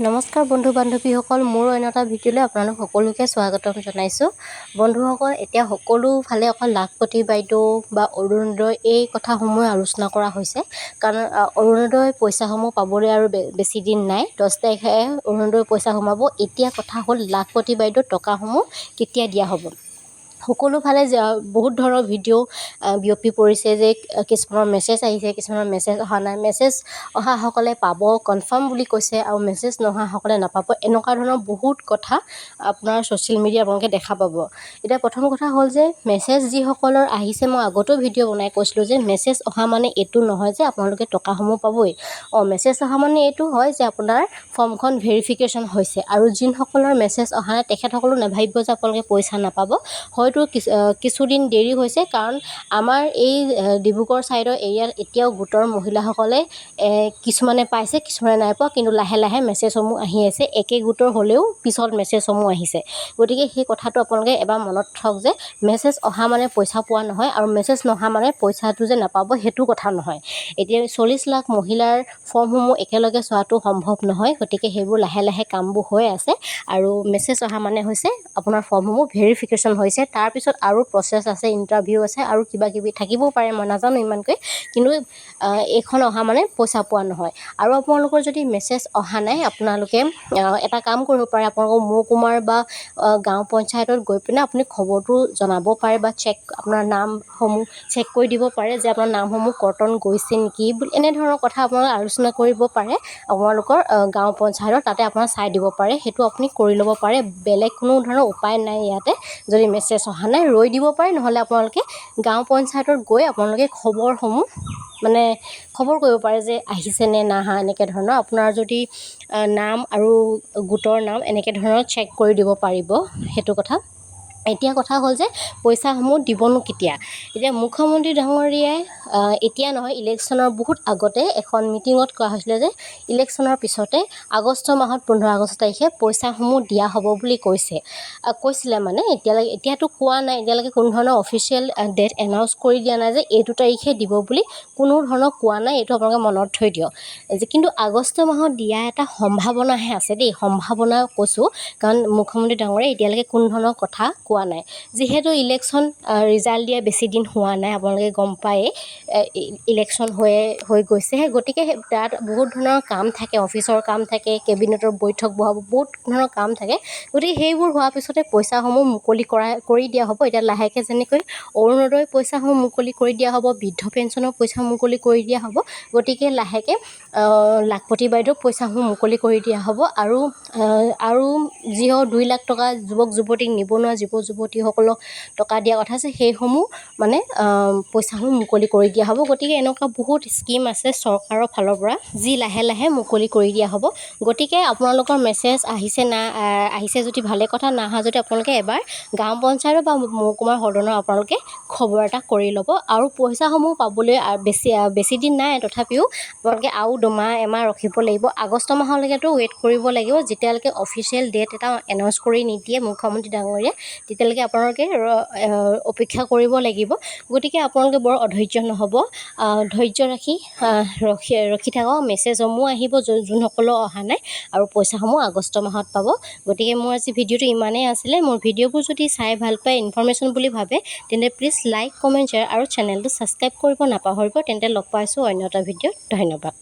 নমস্কাৰ বন্ধু বান্ধৱীসকল, মোৰ অন্য এটা ভিডিঅ'লৈ আপোনালোক সকলোকে স্বাগতম জনাইছোঁ। বন্ধুসকল, এতিয়া সকলো ফালে অকল লাখপতি বাইদেউ বা অৰুণোদয় এই কথাসমূহ আলোচনা কৰা হৈছে। কাৰণ অৰুণোদয় পইচাসমূহ পাবলৈ আৰু বেছি দিন নাই, 10 তাৰিখে অৰুণোদয় পইচা সোমাব। এতিয়া কথা হ'ল লাখপতি বাইদেউৰ টকাসমূহ কেতিয়া দিয়া হ'ব। সকলো ফালে বহুত ধৰণৰ ভিডিঅ' বিয়পি পৰিছে যে কিছুমানৰ মেছেজ আহিছে, কিছুমানৰ মেছেজ অহা নাই। মেছেজ অহাসকলে পাব কনফাৰ্ম বুলি কৈছে আৰু মেছেজ নহাসকলে নাপাব। এনেকুৱা ধৰণৰ বহুত কথা আপোনাৰ ছ'চিয়েল মিডিয়া আপোনালোকে দেখা পাব। এতিয়া প্ৰথম কথা হ'ল যে মেছেজ যিসকলৰ আহিছে, মই আগতেও ভিডিঅ' বনাই কৈছিলোঁ যে মেছেজ অহা মানে এইটো নহয় যে আপোনালোকে টকাসমূহ পাবই। মেছেজ অহা মানে এইটো হয় যে আপোনাৰ ফৰ্মখন ভেৰিফিকেশ্যন হৈছে। আৰু যিসকলৰ মেছেজ অহা নাই তেখেতসকলো নাভাবিব যে আপোনালোকে পইচা নাপাব। হয়তো কিছুদিন দেৰি হৈছে, কাৰণ আমাৰ এই ডিব্ৰুগড় ছাইডৰ এৰিয়াত এতিয়াও গোটৰ মহিলাসকলে কিছুমানে পাইছে, কিছুমানে নাই পোৱা। কিন্তু লাহে লাহে মেছেজসমূহ আহি আছে, একে গোটৰ হ'লেও পিছত মেছেজসমূহ আহিছে। গতিকে সেই কথাটো আপোনালোকে এবাৰ মনত থওক যে মেছেজ অহা মানে পইচা পোৱা নহয়, আৰু মেছেজ নহা মানে পইচাটো যে নাপাব সেইটো কথা নহয়। এতিয়া 40 লাখ মহিলাৰ ফৰ্মসমূহ একেলগে চোৱাটো সম্ভৱ নহয়। গতিকে সেইবোৰ লাহে লাহে কামবোৰ হৈ আছে, আৰু মেছেজ অহা মানে হৈছে আপোনাৰ ফৰ্মসমূহ ভেৰিফিকেশ্যন হৈছে। তাৰপিছত আৰু প্ৰচেছ আছে, ইণ্টাৰভিউ আছে আৰু কিবা কিবি থাকিবও পাৰে, মই নাজানো ইমানকৈ। কিন্তু এইখন অহা মানে পইচা পোৱা নহয়। আৰু আপোনালোকৰ যদি মেছেজ অহা নাই, আপোনালোকে এটা কাম কৰিব পাৰে, আপোনালোকৰ মহকুমাৰ বা গাঁও পঞ্চায়তত গৈ পিনে আপুনি খবৰটো জনাব পাৰে বা আপোনাৰ নামসমূহ চেক কৰি দিব পাৰে যে আপোনাৰ নামসমূহ কৰ্তন গৈছে নেকি বুলি। এনেধৰণৰ কথা আপোনালোকে আলোচনা কৰিব পাৰে আপোনালোকৰ গাঁও পঞ্চায়তৰ, তাতে আপোনাৰ চাই দিব পাৰে। সেইটো আপুনি কৰি ল'ব পাৰে, বেলেগ কোনো ধৰণৰ উপায় নাই ইয়াতে। যদি মেছেজ অহা নাই ৰৈ দিব পাৰে, নহ'লে আপোনালোকে গাঁও পঞ্চায়তত গৈ আপোনালোকে খবৰসমূহ খবৰ কৰিব পাৰে যে আহিছে নে নাহা, এনেকৈ ধৰণৰ। আপোনাৰ যদি নাম আৰু গোটৰ নাম এনেকৈ ধৰণৰ চেক কৰি দিব পাৰিব, সেইটো কথা। এতিয়া কথা হ'ল যে পইচাসমূহ দিবনো কেতিয়া। এতিয়া মুখ্যমন্ত্ৰী ডাঙৰীয়াই এতিয়া নহয়, ইলেকশ্যনৰ বহুত আগতে এখন মিটিঙত কোৱা হৈছিলে যে ইলেকশ্যনৰ পিছতে আগষ্ট মাহত 15 আগষ্ট তাৰিখে পইচাসমূহ দিয়া হ'ব বুলি কৈছিলে। এতিয়াতো কোৱা নাই, এতিয়ালৈকে কোনো ধৰণৰ অফিচিয়েল ডেট এনাউন্স কৰি দিয়া নাই যে এইটো তাৰিখে দিব বুলি, কোনো ধৰণৰ কোৱা নাই। এইটো আপোনালোকে মনত থৈ দিয়ক যে কিন্তু আগষ্ট মাহত দিয়া এটা সম্ভাৱনাহে আছে দেই, সম্ভাৱনা কৈছোঁ। কাৰণ মুখ্যমন্ত্ৰী ডাঙৰীয়াই এতিয়ালৈকে কোনো ধৰণৰ কথা কোৱা নাই। যিহেতু ইলেকশ্যন ৰিজাল্ট দিয়া বেছি দিন হোৱা নাই, আপোনালোকে গম পায়েই ইলেকশ্যন হৈ গৈছেহে। গতিকে তাত বহুত ধৰণৰ কাম থাকে, অফিচৰ কাম থাকে, কেবিনেটৰ বৈঠক বহাব, বহুত ধৰণৰ কাম থাকে। গতিকে সেইবোৰ হোৱাৰ পিছতে পইচাসমূহ মুকলি কৰি দিয়া হ'ব। এতিয়া লাহেকৈ যেনেকৈ অৰুণোদয় পইচাসমূহ মুকলি কৰি দিয়া হ'ব, বৃদ্ধ পেঞ্চনৰ পইচা মুকলি কৰি দিয়া হ'ব, গতিকে লাহেকৈ লাখপতি বাইদেউ পইচাসমূহ মুকলি কৰি দিয়া হ'ব। আৰু যি 2 লাখ টকা যুৱক যুৱতীক, নিবনুৱা যুৱক যুৱতীসকলক টকা দিয়া কথা আছে, সেইসমূহ পইচাসমূহ মুকলি কৰি দিয়া হ'ব। গতিকে এনেকুৱা বহুত স্কীম আছে চৰকাৰৰ ফালৰ পৰা, যি লাহে লাহে মুকলি কৰি দিয়া হ'ব। গতিকে আপোনালোকৰ মেছেজ আহিছে যদি ভালে কথা, নাহা যদি আপোনালোকে এবাৰ গাঁও পঞ্চায়ত বা মহকুমাৰ সদনৰ আপোনালোকে খবৰ এটা কৰি ল'ব। আৰু পইচাসমূহ পাবলৈ বেছি দিন নাই, তথাপিও আপোনালোকে আৰু দুমাহ এমাহ ৰখিব লাগিব। আগষ্ট মাহলৈকেতো ৱেইট কৰিব লাগিব, যেতিয়ালৈকে অফিচিয়েল ডেট এটা এনাউন্স কৰি নিদিয়ে মুখ্যমন্ত্ৰী ডাঙৰীয়াই, তেতিয়ালৈকে আপোনালোকে অপেক্ষা কৰিব লাগিব। গতিকে আপোনালোকে বৰ অধৈৰ্য নহ'ব, ধৈৰ্য ৰখি থাকক। মেছেজসমূহ আহিব যোনসকলৰ অহা নাই, আৰু পইচাসমূহ আগষ্ট মাহত পাব। গতিকে মোৰ আজি ভিডিঅ'টো ইমানেই আছিলে। মোৰ ভিডিঅ'বোৰ যদি চাই ভাল পায়, ইনফৰমেশ্যন বুলি ভাবে, তেন্তে প্লিজ লাইক, কমেণ্ট, শ্বেয়াৰ আৰু চেনেলটো ছাবস্ক্ৰাইব কৰিব নাপাহৰিব। তেন্তে লগ পাইছোঁ অন্য এটা ভিডিঅ'ত। ধন্যবাদ।